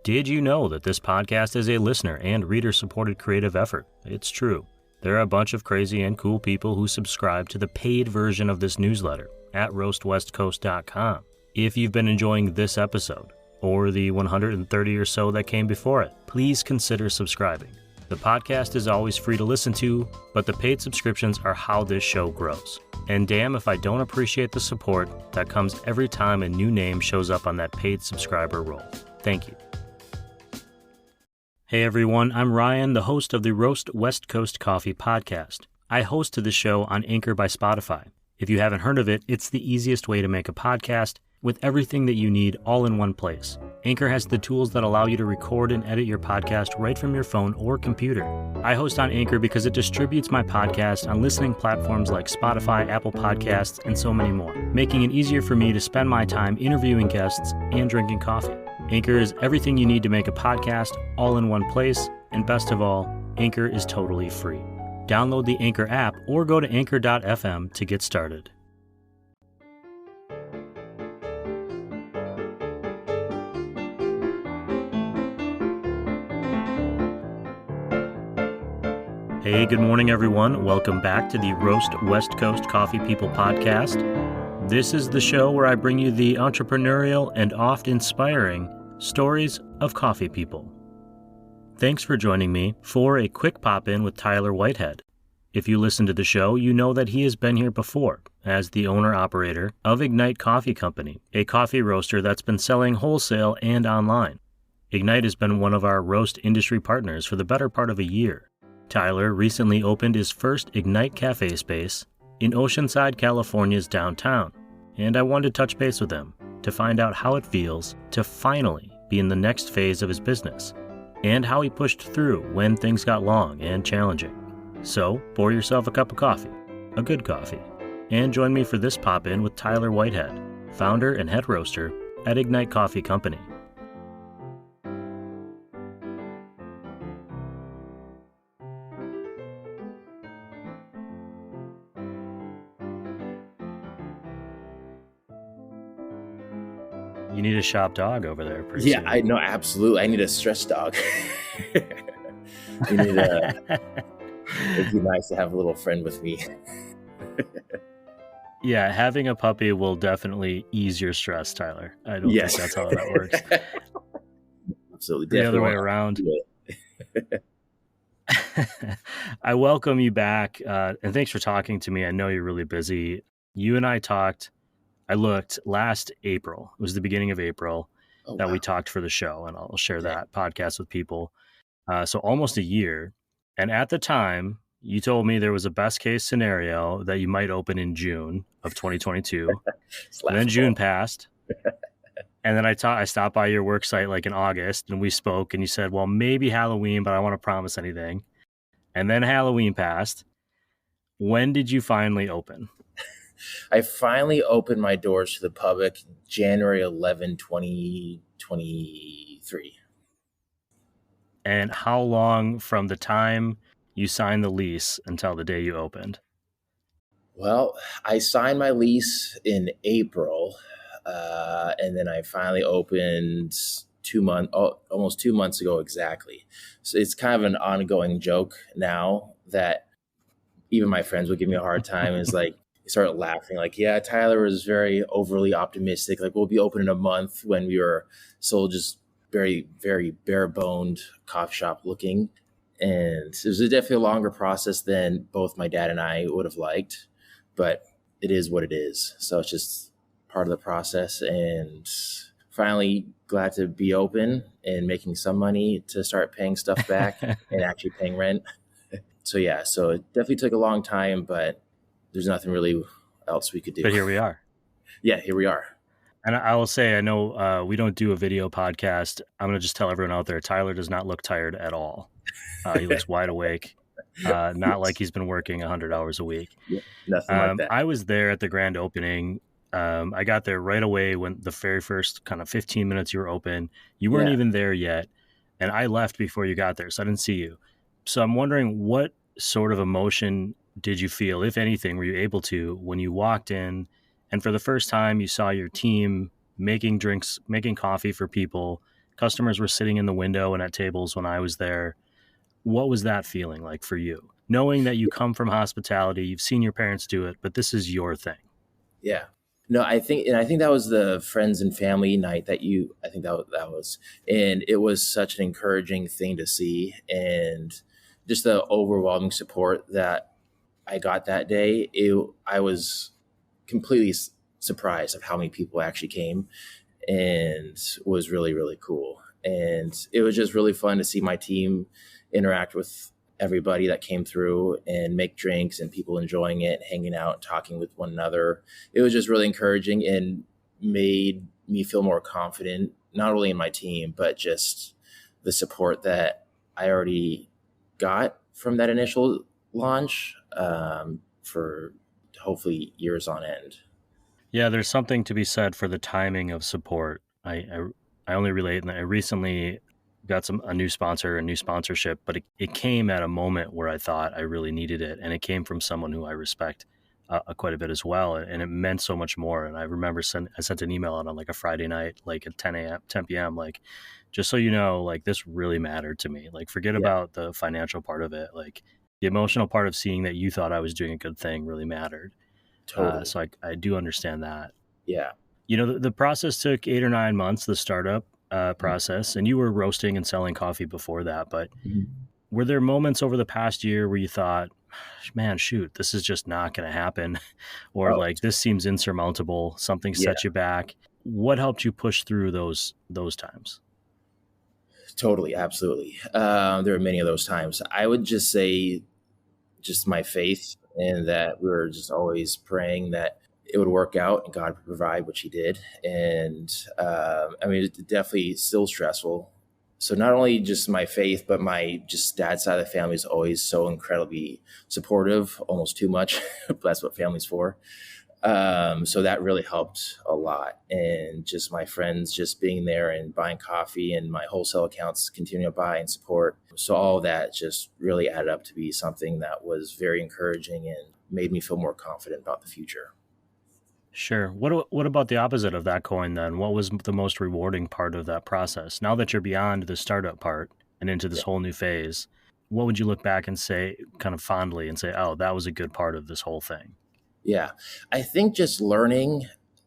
Did you know that this podcast is a listener and reader-supported creative effort? It's true. There are a bunch of crazy and cool people who subscribe to the paid version of this newsletter at roastwestcoast.com. If you've been enjoying this episode, or the 130 or so that came before it, please consider subscribing. The podcast is always free to listen to, but the paid subscriptions are how this show grows. And damn if I don't appreciate the support that comes every time a new name shows up on that paid subscriber roll. Thank you. Hey everyone, I'm Ryan, the host of the Roast West Coast Coffee podcast. I host the show on Anchor by Spotify. If you haven't heard of it, it's the easiest way to make a podcast with everything that you need all in one place. Anchor has the tools that allow you to record and edit your podcast right from your phone or computer. I host on Anchor because it distributes my podcast on listening platforms like Spotify, Apple Podcasts, and so many more, making it easier for me to spend my time interviewing guests and drinking coffee. Anchor is everything you need to make a podcast all in one place, and best of all, Anchor is totally free. Download the Anchor app or go to Anchor.fm to get started. Hey, good morning, everyone. Welcome back to the Roast West Coast Coffee People podcast. This is the show where I bring you the entrepreneurial and oft inspiring stories of coffee people. Thanks for joining me for a quick pop-in with Tyler Whitehead. If you listen to the show, you know that he has been here before as the owner-operator of Ignite Coffee Company, a coffee roaster that's been selling wholesale and online. Ignite has been one of our roast industry partners for the better part of a year. Tyler recently opened his first Ignite Cafe space in Oceanside, California's downtown, and I wanted to touch base with him to find out how it feels to finally be in the next phase of his business, and how he pushed through when things got long and challenging. So, pour yourself a cup of coffee, a good coffee, and join me for this pop-in with Tyler Whitehead, founder and head roaster at Ignite Coffee Company. You need a shop dog over there. Yeah, soon. I know, absolutely. I need a stress dog. It'd be nice to have a little friend with me. Yeah, having a puppy will definitely ease your stress, Tyler. I don't think that's how that works. Absolutely. The other way around. I welcome you back, and thanks for talking to me. I know you're really busy. You and I talked, I looked last April. It was the beginning of April we talked for the show, and I'll share that podcast with people. So almost a year. And at the time, you told me there was a best case scenario that you might open in June of 2022. And then June passed. And then I stopped by your work site like in August, and we spoke, and you said, well, maybe Halloween, but I don't want to promise anything. And then Halloween passed. When did you finally open? I finally opened my doors to the public January 11, 2023. And how long from the time you signed the lease until the day you opened? Well, I signed my lease in April, and then I finally opened almost 2 months ago exactly. So it's kind of an ongoing joke now that even my friends would give me a hard time. It's like, started laughing like, yeah, Tyler was very overly optimistic. Like, we'll be open in a month, when we were sold just very, very bare-boned coffee shop looking. And it was definitely a longer process than both my dad and I would have liked, but it is what it is. So it's just part of the process, and finally glad to be open and making some money to start paying stuff back and actually paying rent. So yeah, so it definitely took a long time, but there's nothing really else we could do. But here we are. Yeah, here we are. And I will say, I know we don't do a video podcast. I'm going to just tell everyone out there, Tyler does not look tired at all. He looks wide awake, not like he's been working 100 hours a week. Yeah, nothing like that. I was there at the grand opening. I got there right away when the very first kind of 15 minutes you were open. You weren't even there yet. And I left before you got there, so I didn't see you. So I'm wondering, what sort of emotion did you feel, if anything, were you able to, when you walked in and for the first time you saw your team making drinks, making coffee for people, Customers were sitting in the window and at tables when I was there. What was that feeling like for you? Knowing that you come from hospitality, you've seen your parents do it, but this is your thing. Yeah. No, I think that was the friends and family night I think that was, and it was such an encouraging thing to see, and just the overwhelming support that I got that day. I was completely surprised of how many people actually came, and was really, really cool. And it was just really fun to see my team interact with everybody that came through and make drinks and people enjoying it, hanging out, talking with one another. It was just really encouraging and made me feel more confident, not only in my team, but just the support that I already got from that initial launch, for hopefully years on end. Yeah, there's something to be said for the timing of support. I only relate, and I recently got a new sponsor, a new sponsorship, but it came at a moment where I thought I really needed it, and it came from someone who I respect quite a bit as well, and it meant so much more. And I remember I sent an email out on like a Friday night, like at 10 p.m., like, just so you know, like this really mattered to me. Like, forget Yeah, about the financial part of it. Like, the emotional part of seeing that you thought I was doing a good thing really mattered. totally. So I do understand that. Yeah. You know, the process took 8 or 9 months, the startup process, and you were roasting and selling coffee before that. But Mhm. were there moments over the past year where you thought, man, shoot, this is just not going to happen? Or Oh, like, this seems insurmountable, something yeah, set you back? What helped you push through those times? totally. Absolutely. There are many of those times. I would just say just my faith, and that we were just always praying that it would work out and God would provide, which He did. And I mean, it's definitely still stressful. So not only just my faith, but my just dad's side of the family is always so incredibly supportive, almost too much. But that's what family's for. So that really helped a lot. And just my friends just being there and buying coffee, and my wholesale accounts continuing to buy and support. So all of that just really added up to be something that was very encouraging and made me feel more confident about the future. Sure. What about the opposite of that coin then? What was the most rewarding part of that process? Now that you're beyond the startup part and into this whole new phase, what would you look back and say kind of fondly and say, "Oh, that was a good part of this whole thing." Yeah. I think just learning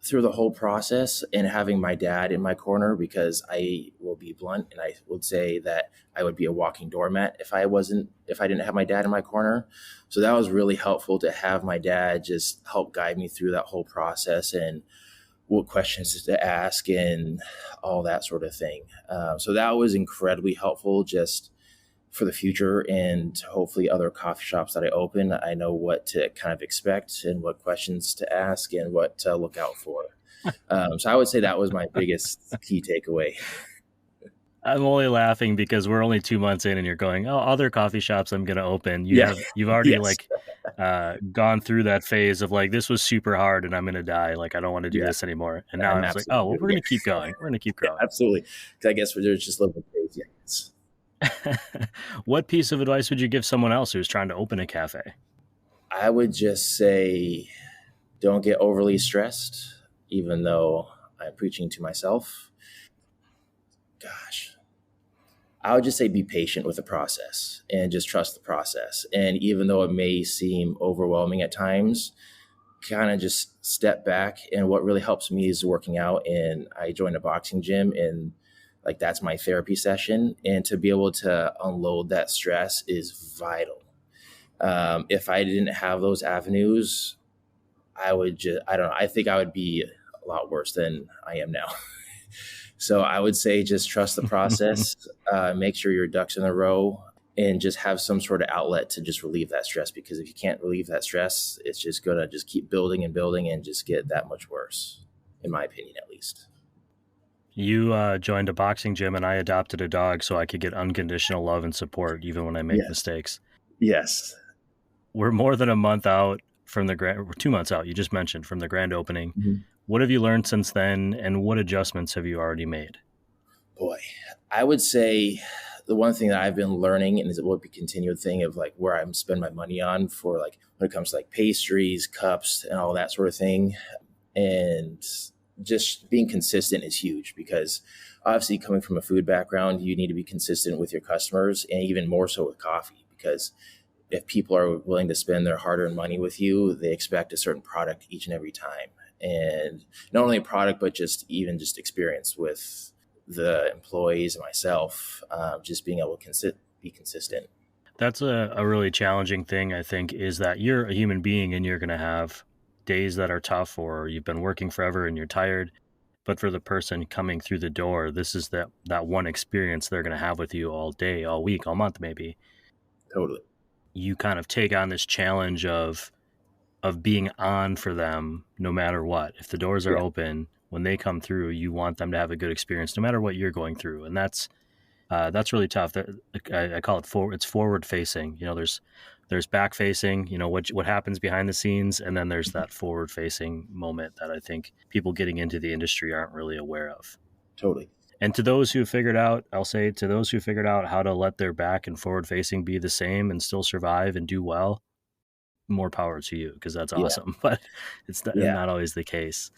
through the whole process and having my dad in my corner, because I will be blunt and I would say that I would be a walking doormat if I didn't have my dad in my corner. So that was really helpful to have my dad just help guide me through that whole process and what questions to ask and all that sort of thing. So that was incredibly helpful just for the future, and hopefully other coffee shops that I open, I know what to kind of expect and what questions to ask and what to look out for. So I would say that was my biggest key takeaway. I'm only laughing because we're only 2 months in and you're going, "Oh, other coffee shops I'm going to open." Yeah. You've already Yes. like gone through that phase of like, this was super hard and I'm going to die. Like, I don't want to do Yeah. this anymore. And now I'm it's like, "Oh, absolutely well, good. we're Yeah. going to keep going. We're going to keep Yeah, growing." absolutely. Because I guess there's just a little bit crazy, I guess. What piece of advice would you give someone else who's trying to open a cafe? I would just say don't get overly stressed, even though I'm preaching to myself. Gosh, I would just say be patient with the process and just trust the process. And even though it may seem overwhelming at times, kind of just step back. And what really helps me is working out. And I joined a boxing gym, and like that's my therapy session. And to be able to unload that stress is vital. If I didn't have those avenues, I don't know, I think I would be a lot worse than I am now. So I would say just trust the process, make sure your ducks in a row, and just have some sort of outlet to just relieve that stress. Because if you can't relieve that stress, it's just going to just keep building and building and just get that much worse, in my opinion, at least. You joined a boxing gym and I adopted a dog so I could get unconditional love and support even when I make Yes. mistakes. Yes. We're more than a month out from we're 2 months out, you just mentioned, from the grand opening. Mhm. What have you learned since then, and what adjustments have you already made? Boy, I would say the one thing that I've been learning, and is it will be continued thing of like where I'm spend my money on for, like when it comes to like pastries, cups, and all that sort of thing. And just being consistent is huge, because obviously coming from a food background, you need to be consistent with your customers, and even more so with coffee, because if people are willing to spend their hard-earned money with you, they expect a certain product each and every time. And not only a product, but just experience with the employees and myself, just being able to be consistent. That's a really challenging thing, I think, is that you're a human being and you're going to have days that are tough, or you've been working forever and you're tired. But for the person coming through the door, this is that one experience they're going to have with you all day, all week, all month, maybe. Totally. You kind of take on this challenge of being on for them no matter what. If the doors are Yeah, open, when they come through, you want them to have a good experience no matter what you're going through. And that's really tough. I call it it's forward facing. There's back facing, what happens behind the scenes, and then there's that forward facing moment that I think people getting into the industry aren't really aware of. totally. And to those who figured out, I'll say, to those who figured out how to let their back and forward facing be the same and still survive and do well, more power to you, because that's Yeah, awesome. But it's yeah. not always the case.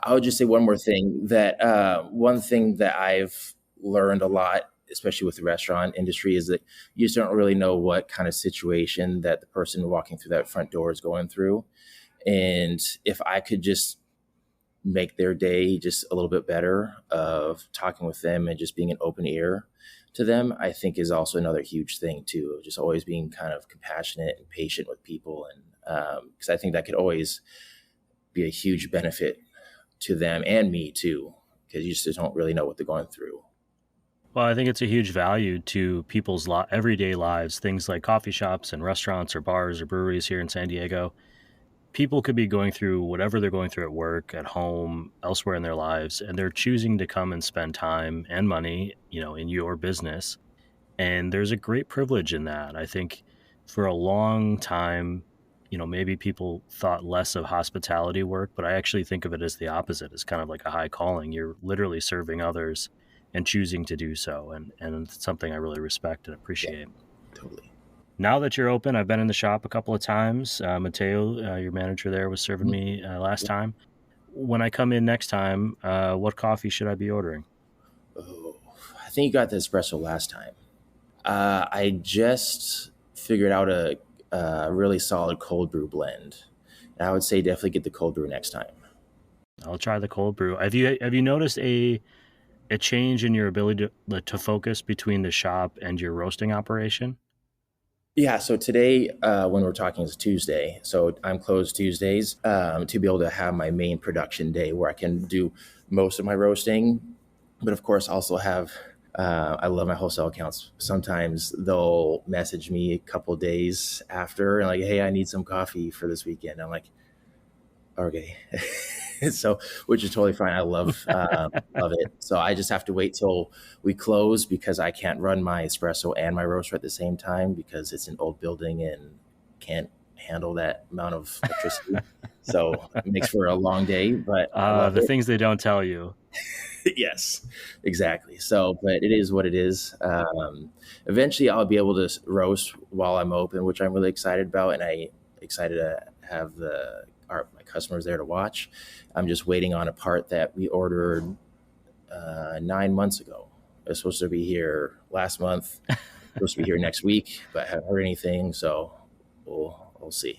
I would just say one more thing, that one thing that I've learned a lot, especially with the restaurant industry, is that you just don't really know what kind of situation that the person walking through that front door is going through. And if I could just make their day just a little bit better of talking with them and just being an open ear to them, I think is also another huge thing too. Just always being kind of compassionate and patient with people. And because I think that could always be a huge benefit to them and me too, because you just don't really know what they're going through. Well, I think it's a huge value to people's everyday lives, things like coffee shops and restaurants or bars or breweries here in San Diego. People could be going through whatever they're going through at work, at home, elsewhere in their lives, and they're choosing to come and spend time and money, in your business. And there's a great privilege in that. I think for a long time, maybe people thought less of hospitality work, but I actually think of it as the opposite. It's kind of like a high calling. You're literally serving others and choosing to do so. And it's something I really respect and Yeah, appreciate. totally. Now that you're open, I've been in the shop a couple of times. Mateo, your manager there, was serving Mhm. me last Yeah. time. When I come in next time, what coffee should I be ordering? Oh, I think you got the espresso last time. I just figured out a really solid cold brew blend. And I would say definitely get the cold brew next time. I'll try the cold brew. Have you noticed a change in your ability to focus between the shop and your roasting operation? Yeah, so today, when we're talking, is Tuesday. So I'm closed Tuesdays, to be able to have my main production day where I can do most of my roasting. But of course, also have, I love my wholesale accounts. Sometimes they'll message me a couple days after and like, hey, I need some coffee for this weekend. I'm like, okay. So, which is totally fine. I love it. So I just have to wait till we close, because I can't run my espresso and my roaster at the same time, because it's an old building and can't handle that amount of electricity. So it makes for a long day, but I love The it. things they don't tell you. Yes, exactly. So, but it is what it is. Eventually, I'll be able to roast while I'm open, which I'm really excited about, and I excited to have my customers there to watch. I'm just waiting on a part that we ordered 9 months ago. It's supposed to be here last month. Supposed to be here next week, but I haven't heard anything. So we'll see.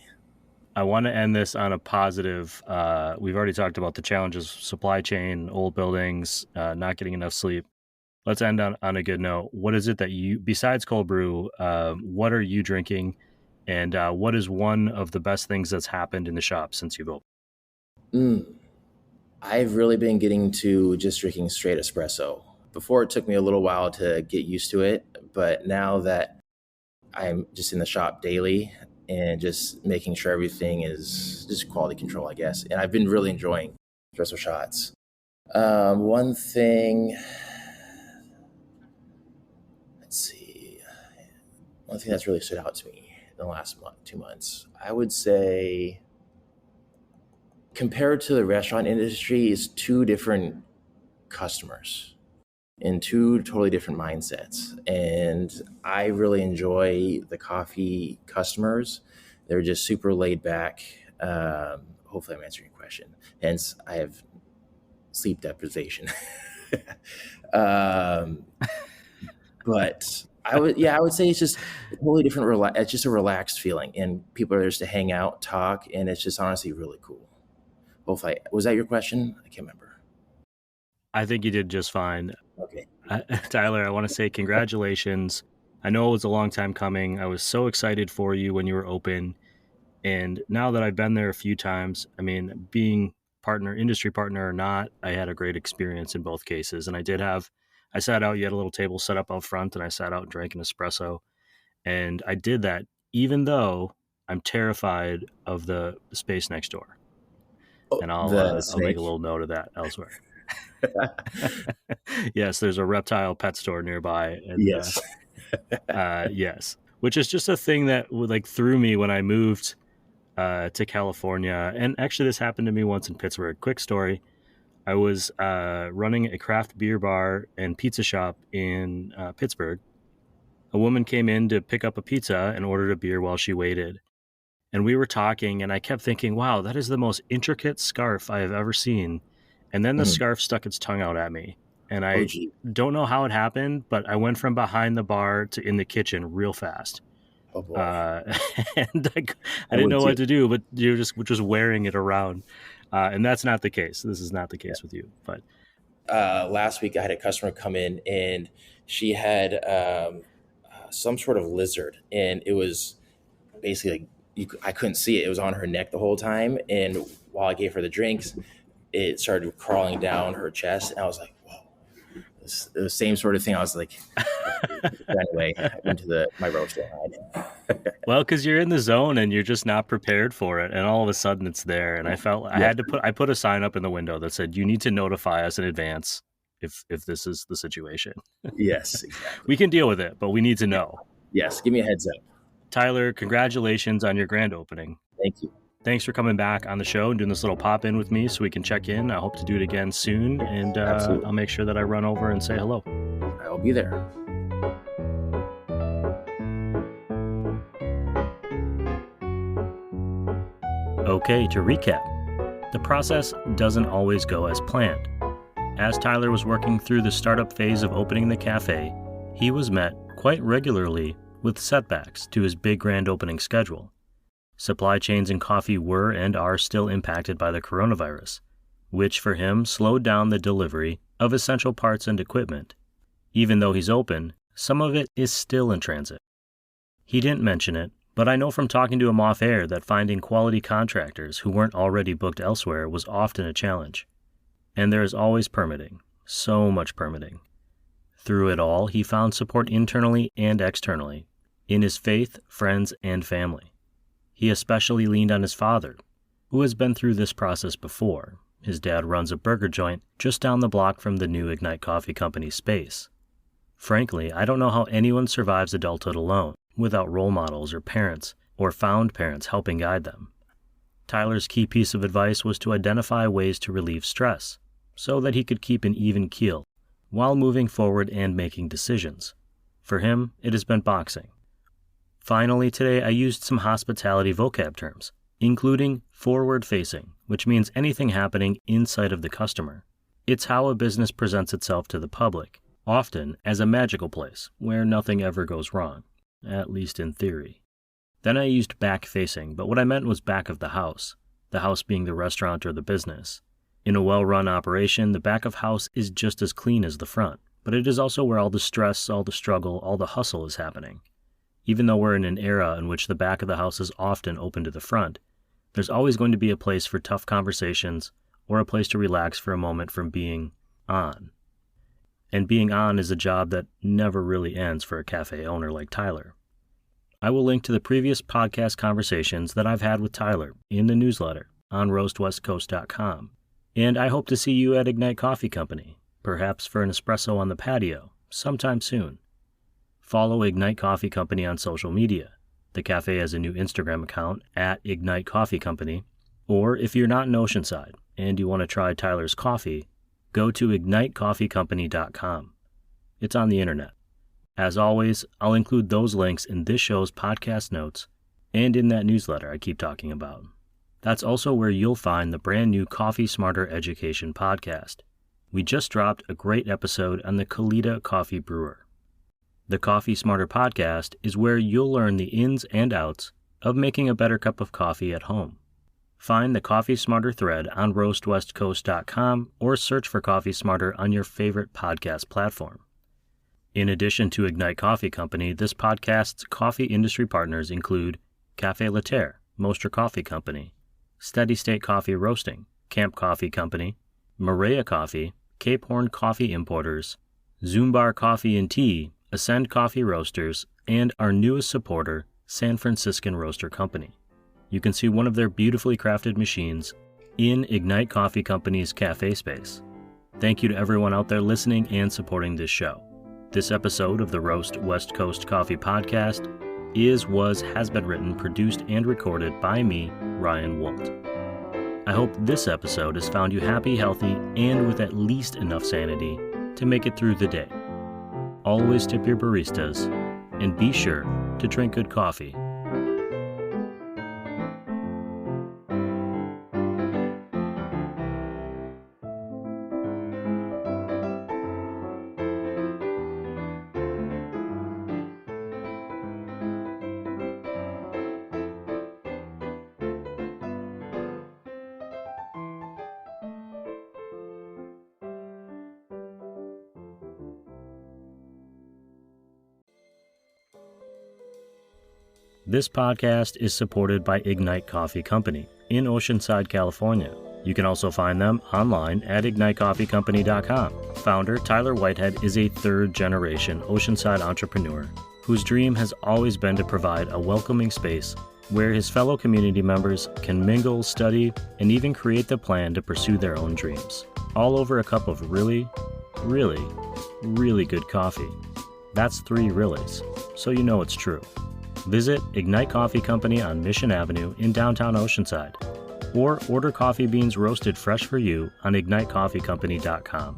I want to end this on a positive. We've already talked about the challenges of supply chain, old buildings, not getting enough sleep. Let's end on a good note. What is it that you, besides cold brew, what are you drinking? And what is one of the best things that's happened in the shop since you've opened? Mm. I've really been getting to just drinking straight espresso. Before, it took me a little while to get used to it, but now that I'm just in the shop daily and just making sure everything is just quality control, I guess. And I've been really enjoying espresso shots. One thing, let's see, one thing that's really stood out to me in the last 2 months, I would say, compared to the restaurant industry, is two different customers in two totally different mindsets. And I really enjoy the coffee customers. They're just super laid back. Hopefully, I'm answering your question. Hence, I have sleep deprivation. um, but I would say it's just a totally different. It's just a relaxed feeling, and people are there just to hang out, talk, and it's just honestly really cool. Hopefully, was that your question? I can't remember. I think you did just fine. Okay. Tyler, I want to say congratulations. I know it was a long time coming. I was so excited for you when you were open. And now that I've been there a few times, I mean, being industry partner or not, I had a great experience in both cases. And I sat out, you had a little table set up out front, and I sat out and drank an espresso. And I did that even though I'm terrified of the space next door. Oh, And the I'll make a snake. little note of that elsewhere. Yes, there's a reptile pet store nearby, and Yes. yes, which is just a thing that like threw me when I moved to California. And actually, this happened to me once in Pittsburgh. Quick story: I was running a craft beer bar and pizza shop in Pittsburgh. A woman came in to pick up a pizza and ordered a beer while she waited. And we were talking, and I kept thinking, wow, that is the most intricate scarf I have ever seen. And then the Mhm. scarf stuck its tongue out at me. And Oh, I gee. don't know how it happened, but I went from behind the bar to in the kitchen real fast. Oh boy. Uh, and I I didn't would know too. what to do, but you're just wearing it around. And that's not the case. This is not the case with you. But Last week I had a customer come in, and she had some sort of lizard, and it was basically like I couldn't see it. It was on her neck the whole time, and while I gave her the drinks, it started crawling down her chest, and I was like, "Whoa!" It's the same sort of thing. I was like, anyway, I went to my roaster and hide. well, because you're in the zone and you're just not prepared for it, and all of a sudden it's there. And I felt Yes, I put a sign up in the window that said, "You need to notify us in advance if this is the situation. yes, exactly. We can deal with it, but we need to know." Yes, give me a heads up. Tyler, congratulations on your grand opening. Thank you. Thanks for coming back on the show and doing this little pop in with me so we can check in. I hope to do it again soon, and Absolutely. I'll make sure that I run over and say hello. I will be there. Okay, to recap, the process doesn't always go as planned. As Tyler was working through the startup phase of opening the cafe, he was met quite regularly with setbacks to his big grand opening schedule. Supply chains in coffee were and are still impacted by the coronavirus, which for him slowed down the delivery of essential parts and equipment. Even though he's open, some of it is still in transit. He didn't mention it, but I know from talking to him off air that finding quality contractors who weren't already booked elsewhere was often a challenge. And there is always permitting, so much permitting. Through it all, he found support internally and externally, in his faith, friends, and family. He especially leaned on his father, who has been through this process before. His dad runs a burger joint just down the block from the new Ignite Coffee Company space. Frankly, I don't know how anyone survives adulthood alone, without role models or parents, or found parents helping guide them. Tyler's key piece of advice was to identify ways to relieve stress, so that he could keep an even keel while moving forward and making decisions. For him, it has been boxing. Finally, today I used some hospitality vocab terms, including forward-facing, which means anything happening inside of the customer. It's how a business presents itself to the public, often as a magical place where nothing ever goes wrong, at least in theory. Then I used back-facing, but what I meant was back of the house being the restaurant or the business. In a well-run operation, the back of house is just as clean as the front, but it is also where all the stress, all the struggle, all the hustle is happening. Even though we're in an era in which the back of the house is often open to the front, there's always going to be a place for tough conversations or a place to relax for a moment from being on. And being on is a job that never really ends for a cafe owner like Tyler. I will link to the previous podcast conversations that I've had with Tyler in the newsletter on roastwestcoast.com. And I hope to see you at Ignite Coffee Company, perhaps for an espresso on the patio, sometime soon. Follow Ignite Coffee Company on social media. The cafe has a new Instagram account at Ignite Coffee Company. Or if you're not in Oceanside and you want to try Tyler's coffee, go to ignitecoffeecompany.com. It's on the internet. As always, I'll include those links in this show's podcast notes and in that newsletter I keep talking about. That's also where you'll find the brand new Coffee Smarter Education podcast. We just dropped a great episode on the Kalita coffee brewer. The Coffee Smarter podcast is where you'll learn the ins and outs of making a better cup of coffee at home. Find the Coffee Smarter thread on roastwestcoast.com or search for Coffee Smarter on your favorite podcast platform. In addition to Ignite Coffee Company, this podcast's coffee industry partners include Café Latte, Moster Coffee Company, Steady State Coffee Roasting, Camp Coffee Company, Maria Coffee, Cape Horn Coffee Importers, Zumbar Coffee and Tea, Ascend Coffee Roasters, and our newest supporter, San Franciscan Roaster Company. You can see one of their beautifully crafted machines in Ignite Coffee Company's cafe space. Thank you to everyone out there listening and supporting this show. This episode of the Roast West Coast Coffee Podcast has been written, produced, and recorded by me, Ryan Wolt. I hope this episode has found you happy, healthy, and with at least enough sanity to make it through the day. Always tip your baristas, and be sure to drink good coffee. This podcast is supported by Ignite Coffee Company in Oceanside, California. You can also find them online at ignitecoffeecompany.com. Founder Tyler Whitehead is a third-generation Oceanside entrepreneur whose dream has always been to provide a welcoming space where his fellow community members can mingle, study, and even create the plan to pursue their own dreams, all over a cup of really, really, really good coffee. That's 3 reallys, so you know it's true. Visit Ignite Coffee Company on Mission Avenue in downtown Oceanside, or order coffee beans roasted fresh for you on ignitecoffeecompany.com.